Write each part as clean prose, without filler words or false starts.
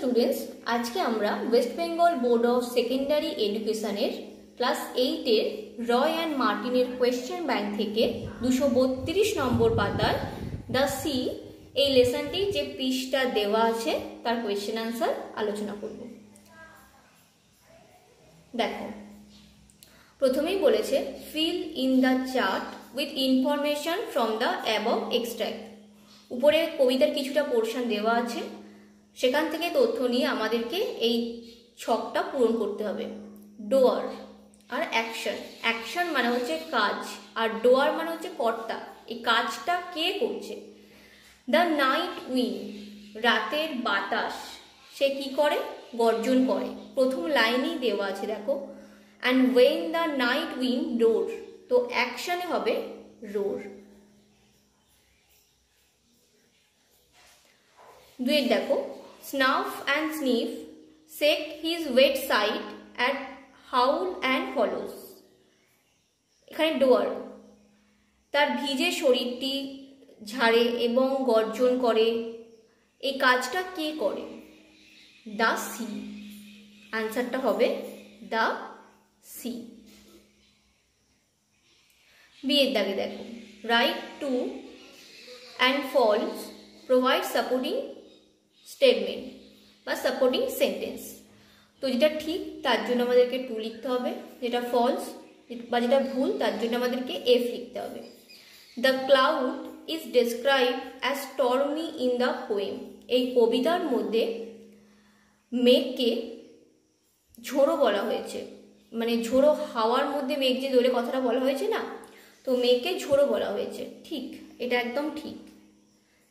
Students, আজকে আমরা West Bengal board of secondary এডুকেশনের ক্লাস 8 এর রয় অ্যান্ড মার্টিনের কোয়েশ্চেন ব্যাংক থেকে 232 নম্বর পাতার দ্য সি এই লেসনটি যে পৃষ্ঠা দেওয়া আছে তার কোয়েশ্চেন আনসার আলোচনা করব। দেখো, প্রথমেই বলেছে fill in the chart with information from the above extract. উপরে কবিতার কিছুটা পোর্শন দেওয়া আছে, সেখান থেকে তথ্য নিয়ে আমাদেরকে এই ছকটা পূরণ করতে হবে। ডোয়ার আর অ্যাকশন। অ্যাকশন মানে হচ্ছে কাজ, আর ডোয়ার মানে হচ্ছে কর্তা। এই কাজটা কে করছে? দ্য নাইট উইন্ড, রাতের বাতাস, সে কি করে? গর্জন করে। প্রথম লাইনেই দেওয়া আছে, দেখো। And when the night wind roar, তো অ্যাকশনে হবে রোর। দুয়ের দেখো, snuff and sniff shake his wet side at howl and follows. এখানে ডোয়ার, তার ভিজে শরীরটি ঝাড়ে এবং গর্জন করে। এই কাজটা কে করে? The sea. আনসারটা হবে দ্য সি। বিয়ের দাগে দেখো, write true and false provide supporting statement বা সাপোর্টিং সেন্টেন্স। তো যেটা ঠিক তার জন্য আমাদেরকে টু লিখতে হবে, যেটা ফলস বা যেটা ভুল তার জন্য আমাদেরকে এফ লিখতে হবে। The cloud is describe as stormy in the poem. এই কবিতার মধ্যে মেঘকে ঝোড়ো বলা হয়েছে, মানে ঝোড়ো হাওয়ার মধ্যে মেঘ যে দোলে, কথাটা বলা হয়েছে না, তো মেঘকে ঝোড়ো বলা হয়েছে। ঠিক, এটা একদম ঠিক।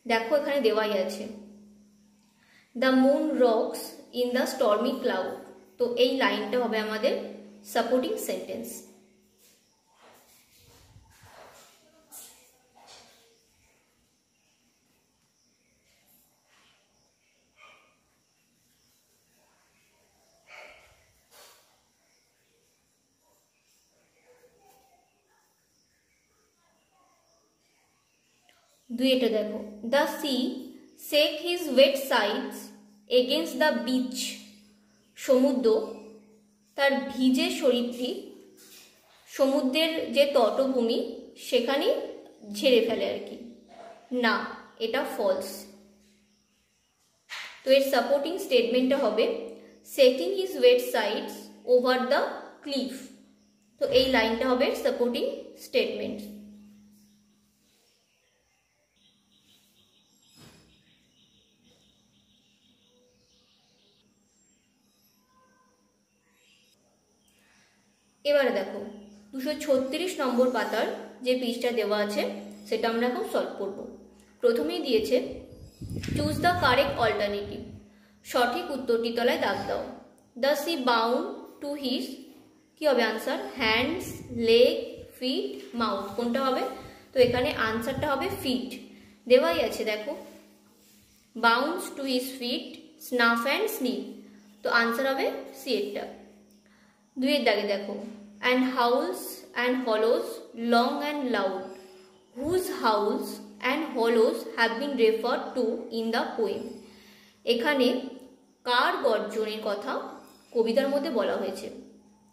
দেখো এখানে দেওয়াই আছে the moon rocks in the stormy cloud. তো এই লাইনটা হবে আমাদের সাপোর্টিং সেন্টেন্স। দুইটা দেখো, the sea shakes his wet sides against the beach. সমুদ্র তার ভিজে শরীরটি সমুদ্রের যে তটভূমি সেখানে ঝেড়ে ফেলে আর কি। না, এটা ফলস। তো এর সাপোর্টিং স্টেটমেন্টটা হবে setting his wet sides over the cliff. তো এই লাইনটা হবে সাপোর্টিং স্টেটমেন্ট। এবারে দেখো 236 নম্বর পাতার যে পৃষ্ঠা দেওয়া আছে সেটা আমরা এখন সলভ করব। প্রথমেই দিয়েছে চুজ দ্য কারেক্ট অল্টারনেটিভ। সঠিক উত্তরটি তলায় দাগ দাও। The sea bound to his, কি হবে answer? Hands, leg, feet, mouth. কোনটা হবে? তো এখানে আনসারটা হবে ফিট। দেওয়াই আছে দেখো, bounds to his feet, snuff and sniff. তো আনসার হবে সি এরটা। দুইয়ের দাগে দেখো, and howls and hollos long and loud, whose howls and hollos have been referred to in the poem. এখানে কার গর্জনের কথা কবিতার মধ্যে বলা হয়েছে?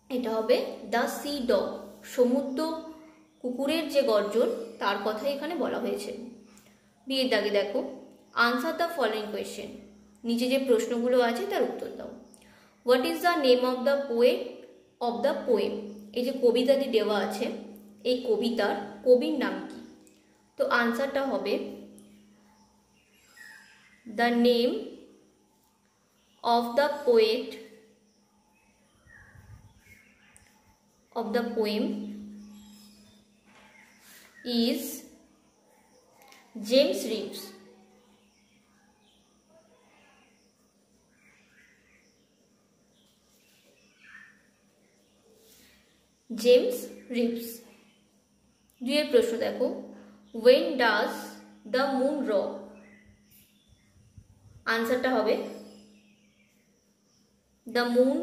এটা হবে দ্য সি ডগ। সমুদ্র কুকুরের যে গর্জন তার কথাই এখানে বলা হয়েছে। বিয়ের দাগে দেখো, আনসার দ্য ফলোইং কোয়েশ্চেন। নিচে যে প্রশ্নগুলো আছে তার উত্তর দাও। What is the name of the poet of the poem? এই যে কবিতাটি দেওয়া আছে, এই কবিতার কবির নাম কি? তো আনসারটা হবে the name of the poet of the poem is James Reeves. James Reeves. দুইয়ের প্রশ্ন দেখো, when does the moon rock? আনসারটা হবে দ্য মুন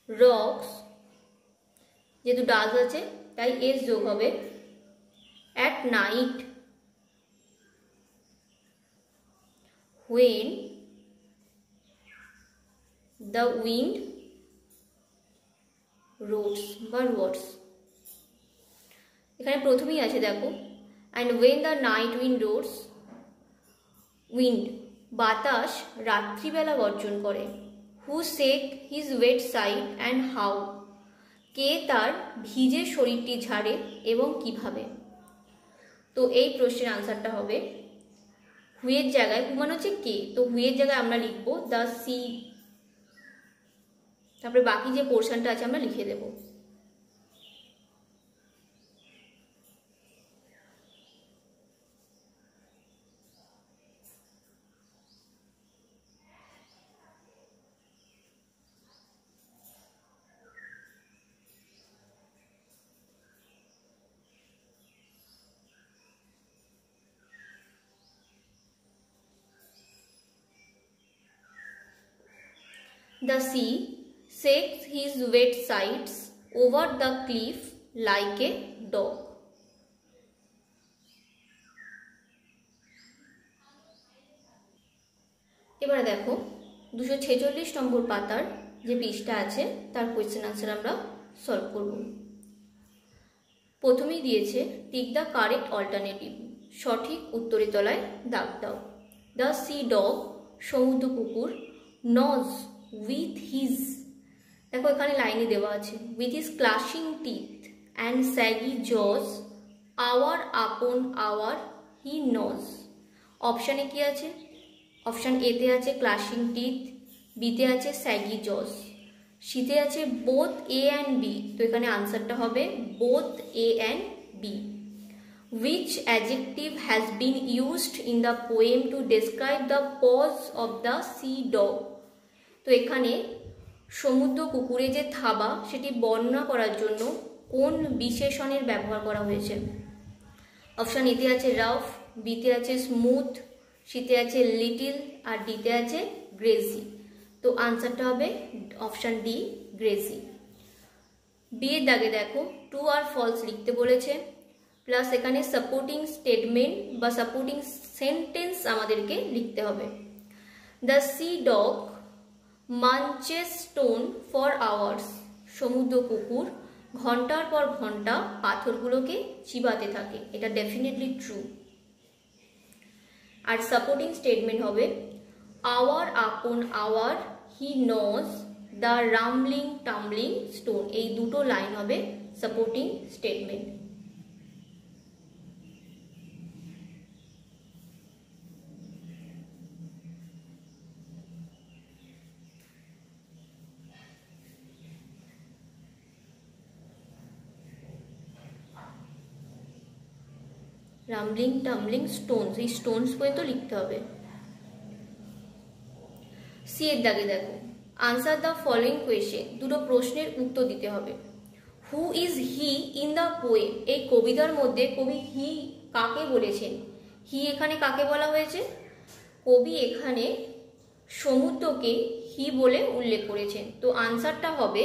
রক্স, যেহেতু ডাজ আছে তাই এস যোগ হবে, at night when the wind roads বা রোডস। এখানে প্রথমেই আছে দেখো, and when the night wind roads, wind বাতাস রাত্রিবেলা গর্জন করে। Who shake his wet side and how, কে তার ভিজে শরীরটি ঝাড়ে এবং কিভাবে। তো এই প্রশ্নের আনসারটা হবে হুয়ের জায়গায়, হু মানে হচ্ছে কে, তো হুয়ের জায়গায় আমরা লিখবো দ্য সি, তারপরে বাকি যে পোর্শনটা আছে আমরা লিখে দেব। The sea shakes his wet sides over the cliff like a dog. এবারে দেখো 246 নম্বর পাতার যে পৃষ্ঠা আছে তার কোয়েশ্চেন আনসার আমরা সলভ করব। প্রথমেই দিয়েছে টিক দ্য কারেক্ট অল্টারনেটিভ, সঠিক উত্তরের তলায় দাগ দাও। দ্য সি ডগ, সমুদ্র কুকুর, নজ উইথ হিজ, দেখো এখানে লাইনে দেওয়া আছে, with his clashing teeth and shaggy jaws, hour upon hour he gnaws. অপশানে কি আছে? অপশান এতে আছে ক্লাশিং টিথ, বিতে আছে স্যাগি জজ, সিতে আছে বোথ এ অ্যান্ড বি, তো এখানে আনসারটা হবে both A and B. Which adjective has been used in the poem to describe the paws of the sea dog? তো এখানে সমুদ্র কুকুরে যে থাবা সেটি বর্ণনা করার জন্য কোন বিশেষণের ব্যবহার করা হয়েছে? অপশান এতে আছে রাফ, বিতে আছে স্মুথ, সিতে আছে লিটিল আর ডিতে আছে গ্রেজি, তো আনসারটা হবে অপশান ডি গ্রেজি। বি এর দাগে দেখো ট্রু আর ফলস লিখতে বলেছে, প্লাস এখানে সাপোর্টিং স্টেটমেন্ট বা সাপোর্টিং সেন্টেন্স আমাদেরকে লিখতে হবে। The sea dog munches stone for hours, সমুদ্র কুকুর ঘন্টার পর ঘন্টা পাথরগুলোকে চিবাতে থাকে, এটা ডেফিনেটলি ট্রু। আর সাপোর্টিং স্টেটমেন্ট হবে hour upon hour he gnaws the rumbling tumbling stone, এই দুটো লাইন হবে supporting statement. Rumbling tumbling stones, এই স্টোনস পর্যন্ত লিখতে হবে। সি এর দাগে দেখো আনসার দ্য ফলোইং কোয়েশ্চেন, দুটো প্রশ্নের উত্তর দিতে হবে। Who is he in the poem, এই কবিতার মধ্যে কবি হি কাকে বলেছেন? হি এখানে কাকে বলা হয়েছে? কবি এখানে সমুদ্রকে হি বলে উল্লেখ করেছেন, তো আনসারটা হবে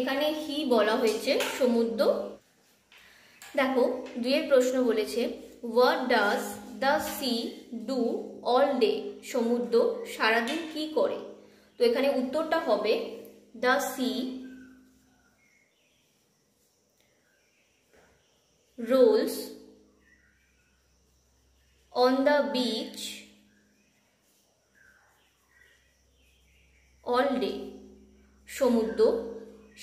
এখানে হি বলা হয়েছে সমুদ্র। দেখো দুইয়ের প্রশ্ন বলেছে what does the sea do all day, সমুদ্র সারাদিন কি করে? তো এখানে উত্তরটা হবে the sea rolls on the beach all day, সমুদ্র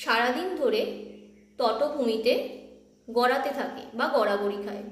সারাদিন ধরে তটভূমিতে গড়াতে থাকে বা গড়াগড়ি খায়।